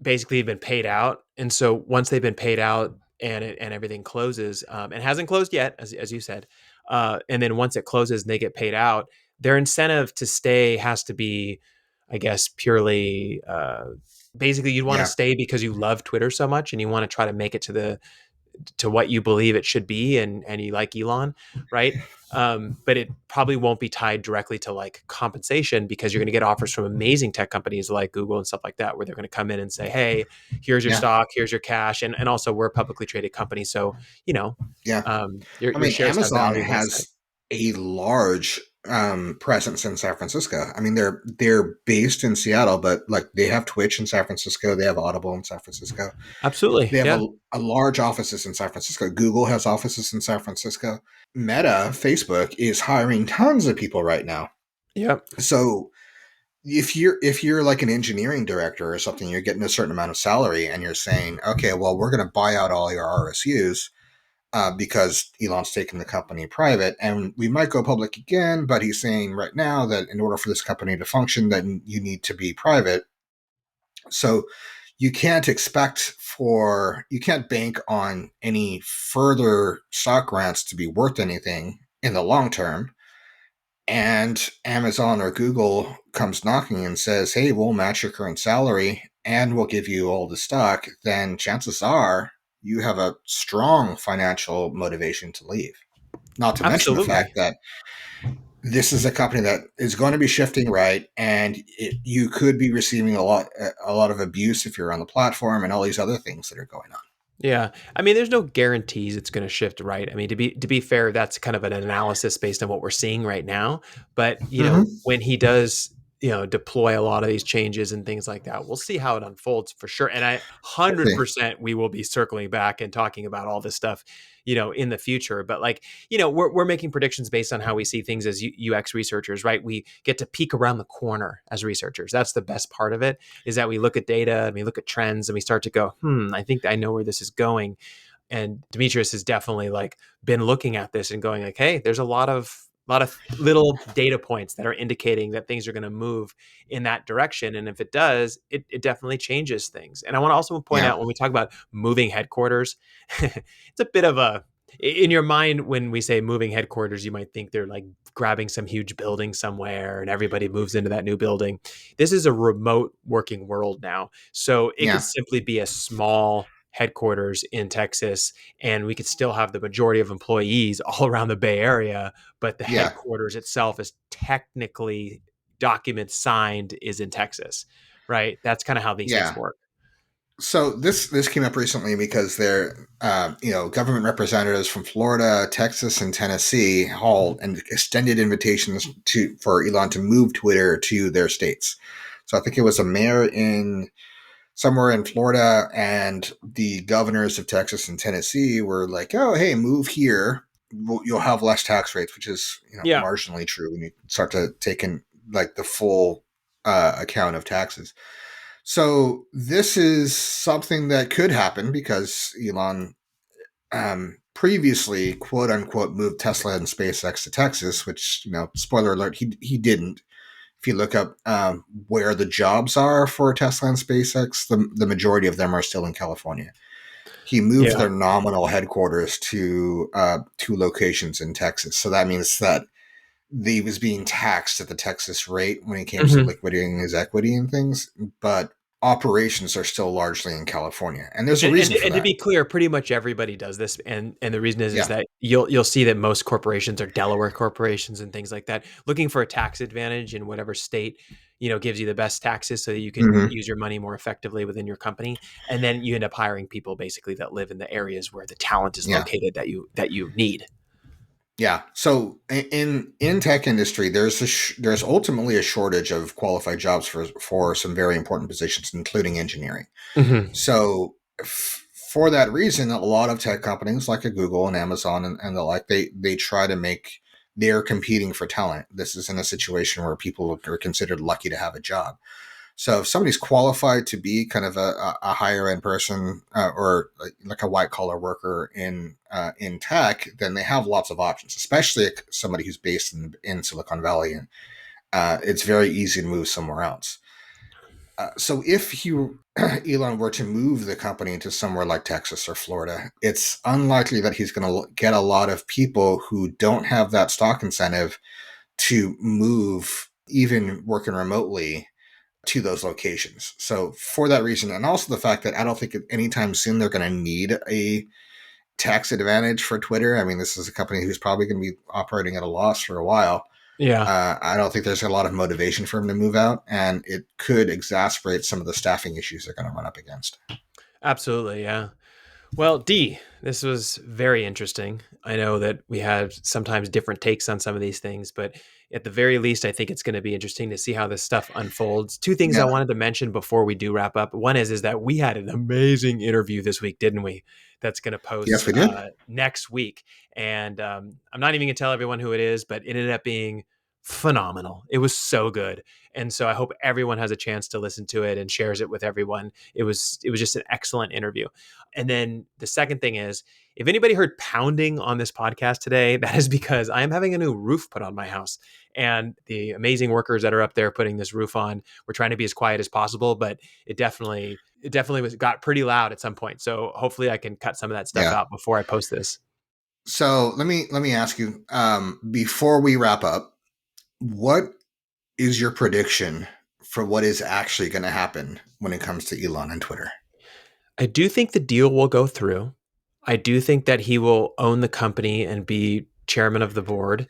basically have been paid out, and so once they've been paid out and everything closes, and hasn't closed yet, as you said, and then once it closes and they get paid out, their incentive to stay has to be, I guess, purely. Basically, you'd want to yeah, stay because you love Twitter so much and you want to try to make it to what you believe it should be, and you like Elon, right? But it probably won't be tied directly to like compensation because you're going to get offers from amazing tech companies like Google and stuff like that, where they're going to come in and say, "Hey, here's your yeah, stock, here's your cash," and also we're a publicly traded company, so you know, yeah. your I your mean, shares have Amazon value in that sense. has a large presence in San Francisco. I mean, they're based in Seattle, but like they have Twitch in San Francisco, they have Audible in San Francisco, Absolutely, they have yeah, a large offices in San Francisco. Google has offices in San Francisco. Meta, Facebook is hiring tons of people right now. yeah, So if you're like an engineering director or something, you're getting a certain amount of salary, and you're saying, okay, well, we're going to buy out all your RSUs because Elon's taking the company private, and we might go public again. But he's saying right now that in order for this company to function, then you need to be private. So you can't bank on any further stock grants to be worth anything in the long term. And Amazon or Google comes knocking and says, "Hey, we'll match your current salary and we'll give you all the stock," then chances are you have a strong financial motivation to leave. Not to mention the absolutely. fact that this is a company that is going to be shifting right, and you could be receiving a lot of abuse if you're on the platform and all these other things that are going on. Yeah. I mean, there's no guarantees it's going to shift right. I mean, to be fair, that's kind of an analysis based on what we're seeing right now. But, Mm-hmm. when he does, deploy a lot of these changes and things like that, we'll see how it unfolds for sure. And I Hopefully. 100% we will be circling back and talking about all this stuff, in the future. But like, we're making predictions based on how we see things as UX researchers, right? We get to peek around the corner as researchers. That's the best part of it, is that we look at data and we look at trends and we start to go, I think I know where this is going. And Demetrius has definitely like been looking at this and going like, hey, there's a lot of little data points that are indicating that things are going to move in that direction. And if it does, it definitely changes things. And I want to also point Yeah. out, when we talk about moving headquarters, it's a bit of a, in your mind, when we say moving headquarters, you might think they're like grabbing some huge building somewhere and everybody moves into that new building. This is a remote working world now. So it could Yeah. simply be a small headquarters in Texas, and we could still have the majority of employees all around the Bay Area, but the Yeah. headquarters itself is technically, documents signed, is in Texas, right? That's kind of how these things Yeah. work. So this came up recently because there, government representatives from Florida, Texas, and Tennessee hauled and extended invitations for Elon to move Twitter to their states. So I think it was a mayor in somewhere in Florida, and the governors of Texas and Tennessee were like, "Oh, hey, move here. You'll have less tax rates," which is Yeah, marginally true when you start to take in like the full account of taxes. So this is something that could happen because Elon previously, quote unquote, moved Tesla and SpaceX to Texas, which, spoiler alert, he didn't. If you look up where the jobs are for Tesla and SpaceX, the majority of them are still in California. He moved Yeah. their nominal headquarters to two locations in Texas. So that means that he was being taxed at the Texas rate when it came to Mhm. liquidating his equity and things, but operations are still largely in California, and there's a And, and reason for and to that. be clear, pretty much everybody does this, and the reason is Yeah. that you'll see that most corporations are Delaware corporations and things like that, looking for a tax advantage in whatever state gives you the best taxes, so that you can Hmm. use your money more effectively within your company, and then you end up hiring people basically that live in the areas where the talent is Yeah. located that you need. Yeah. So in tech industry, there's ultimately a shortage of qualified jobs for some very important positions, including engineering. Hmm. So for that reason, a lot of tech companies like a Google and Amazon and the like, they try to make they're competing for talent. This is in a situation where people are considered lucky to have a job. So if somebody's qualified to be kind of a higher end person or like a white collar worker in tech, then they have lots of options, especially somebody who's based in Silicon Valley, and it's very easy to move somewhere else. So if Elon were to move the company to somewhere like Texas or Florida, it's unlikely that he's going to get a lot of people who don't have that stock incentive to move, even working remotely, to those locations. So for that reason, and also the fact that I don't think anytime soon they're going to need a tax advantage for Twitter. I mean, this is a company who's probably going to be operating at a loss for a while. Yeah, I don't think there's a lot of motivation for him to move out, and it could exacerbate some of the staffing issues they're going to run up against. absolutely. Yeah. Well, D, this was very interesting. I know that we have sometimes different takes on some of these things, but at the very least, I think it's going to be interesting to see how this stuff unfolds. Two things I Yeah. wanted to mention before we do wrap up. One is that we had an amazing interview this week, didn't we? That's going to Yes, post we did. next week, and I'm not even going to tell everyone who it is, but it ended up being phenomenal. It was so good, and so I hope everyone has a chance to listen to it and shares it with everyone. It was just an excellent interview. And then the second thing is, if anybody heard pounding on this podcast today, that is because I am having a new roof put on my house. And the amazing workers that are up there putting this roof on, we're trying to be as quiet as possible, but it definitely got pretty loud at some point. So hopefully I can cut some of that stuff Yeah. out before I post this. So let me ask you before we wrap up, what is your prediction for what is actually going to happen when it comes to Elon and Twitter? I do think the deal will go through. I do think that he will own the company and be chairman of the board.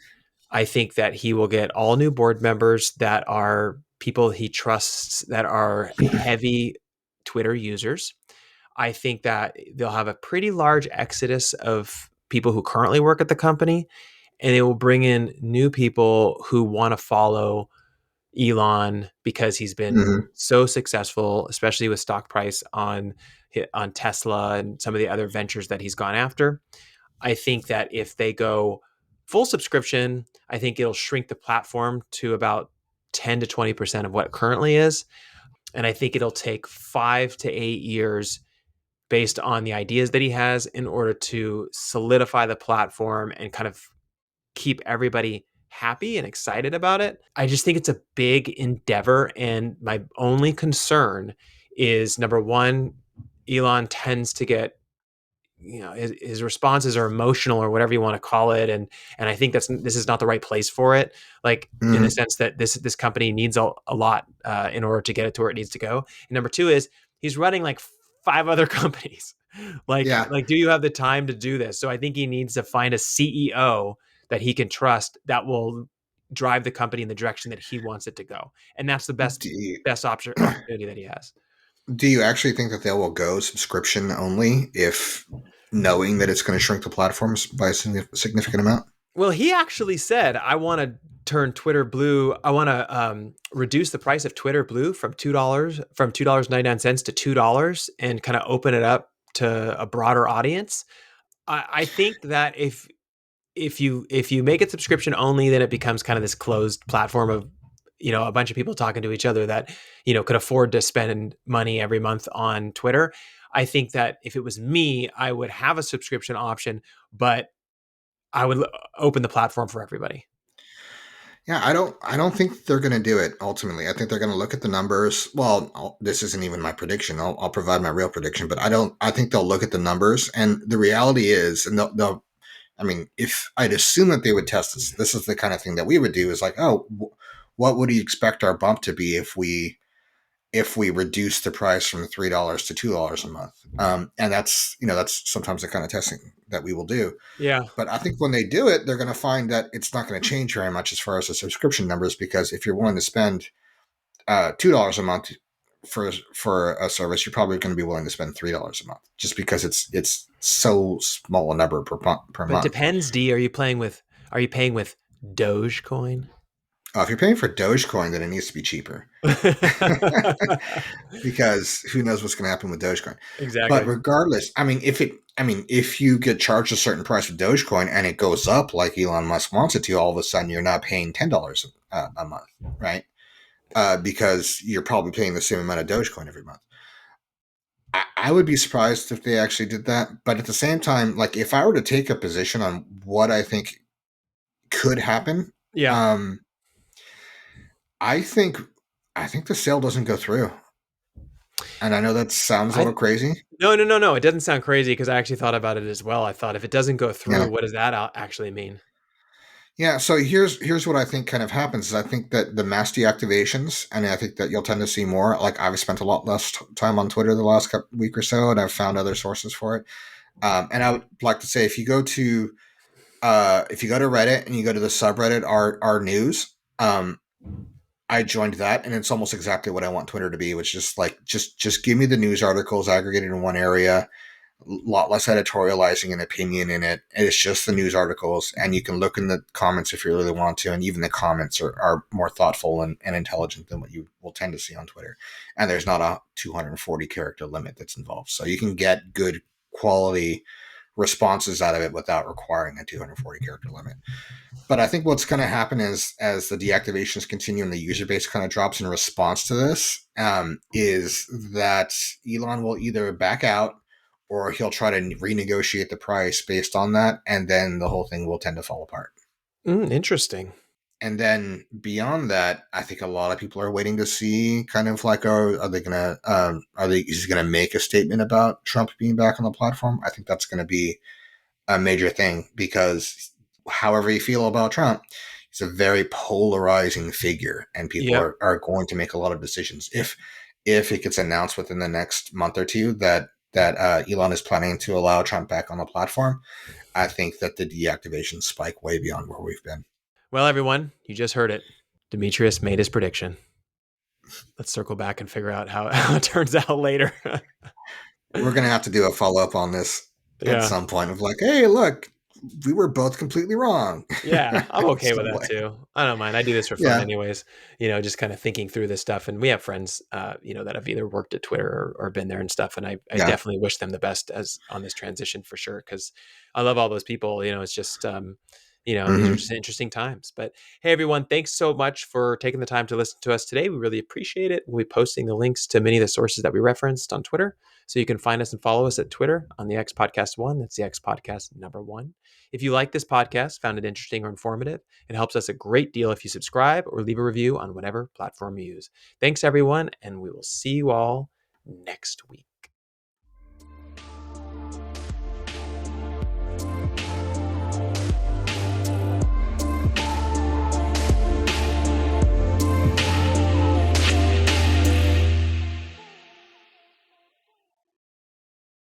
I think that he will get all new board members that are people he trusts, that are heavy Twitter users. I think that they'll have a pretty large exodus of people who currently work at the company, and it will bring in new people who want to follow Elon because he's been Hmm. so successful, especially with stock price on Tesla and some of the other ventures that he's gone after. I think that if they go full subscription, I think it'll shrink the platform to about 10 to 20% of what it currently is. And I think it'll take 5 to 8 years based on the ideas that he has in order to solidify the platform and kind of keep everybody happy and excited about it. I just think it's a big endeavor. And my only concern is number one, Elon tends to get his responses are emotional or whatever you want to call it, and I think this is not the right place for it, like in the Hmm. sense that this company needs a lot in order to get it to where it needs to go. And number two is he's running like five other companies. like Yeah. like do you have the time to do this? So I think he needs to find a CEO that he can trust that will drive the company in the direction that he wants it to go, and that's the best Do you, best opportunity that he has. do you actually think that they will go subscription only if knowing that it's going to shrink the platforms by a significant amount? Well, he actually said, "I want to turn Twitter Blue. I want to reduce the price of Twitter Blue from $2.99 to $2, and kind of open it up to a broader audience." I think that if you make it subscription only, then it becomes kind of this closed platform of a bunch of people talking to each other that, could afford to spend money every month on Twitter. I think that if it was me, I would have a subscription option, but I would open the platform for everybody. Yeah, I don't think they're going to do it ultimately. I think they're going to look at the numbers. Well, this isn't even my prediction. I'll provide my real prediction, but I think they'll look at the numbers, and the reality is, and they'll I mean, if I'd assume that they would test this is the kind of thing that we would do is like, oh, what would you expect our bump to be if we reduce the price from $3 to $2 a month? And that's, that's sometimes the kind of testing that we will do. Yeah. But I think when they do it, they're going to find that it's not going to change very much as far as the subscription numbers, because if you're willing to spend $2 a month for a service, you're probably going to be willing to spend $3 a month, just because it's so small a number per But it month. depends, D. Are you paying with Dogecoin? If you're paying for Dogecoin, then it needs to be cheaper, because who knows what's going to happen with Dogecoin. But Exactly. regardless, if you get charged a certain price with Dogecoin and it goes up like Elon Musk wants it to, all of a sudden you're not paying $10 a month, right? Because you're probably paying the same amount of Dogecoin every month. I would be surprised if they actually did that. But at the same time, like if I were to take a position on what I think could happen, Yeah. um, I think I think the sale doesn't go through. And I know that sounds a I little crazy. No, no, no, no. It doesn't sound crazy because I actually thought about it as well. I thought if it doesn't go Yeah. through, what does that actually mean? Yeah, so here's what I think kind of happens is I think that the mass deactivations, and I think that you'll tend to see more. Like I've spent a lot less time on Twitter the last week or so, and I've found other sources for it. And I would like to say if you go to Reddit and you go to the subreddit r news, I joined that, and it's almost exactly what I want Twitter to be, which is just like just give me the news articles aggregated in one area, lot less editorializing and opinion in it. It's just the news articles, and you can look in the comments if you really want to, and even the comments are more thoughtful and intelligent than what you will tend to see on Twitter. And there's not a 240 character limit that's involved, so you can get good quality responses out of it without requiring a 240 character limit. But I think what's going to happen is as the deactivations continue and the user base kind of drops in response to this, is that Elon will either back out or he'll try to renegotiate the price based on that, and then the whole thing will tend to fall apart. Interesting. And then beyond that, I think a lot of people are waiting to see kind of like, are they gonna is he gonna make a statement about Trump being back on the platform? I think that's gonna be a major thing, because however you feel about Trump, he's a very polarizing figure, and people Yep. are going to make a lot of decisions. If it gets announced within the next month or two that Elon is planning to allow Trump back on the platform, I think that the deactivation spike way beyond where we've been. Well, everyone, you just heard it. Demetrius made his prediction. Let's circle back and figure out how, how it turns out later. We're gonna have to do a follow up on this at Yeah. some point of like, hey, look, we were both completely wrong. Yeah, I'm okay with Some that way. too. I don't mind. I do this for fun Yeah, anyways, just kind of thinking through this stuff. And we have friends, that have either worked at Twitter or been there and stuff. And I yeah. definitely wish them the best as on this transition for sure. Cause I love all those people, it's just, these are Hmm. just interesting times. But hey, everyone, thanks so much for taking the time to listen to us today. We really appreciate it. We'll be posting the links to many of the sources that we referenced on Twitter. So you can find us and follow us at Twitter on the X Podcast One. That's the X Podcast number one. If you like this podcast, found it interesting or informative, it helps us a great deal if you subscribe or leave a review on whatever platform you use. Thanks, everyone, and we will see you all next week.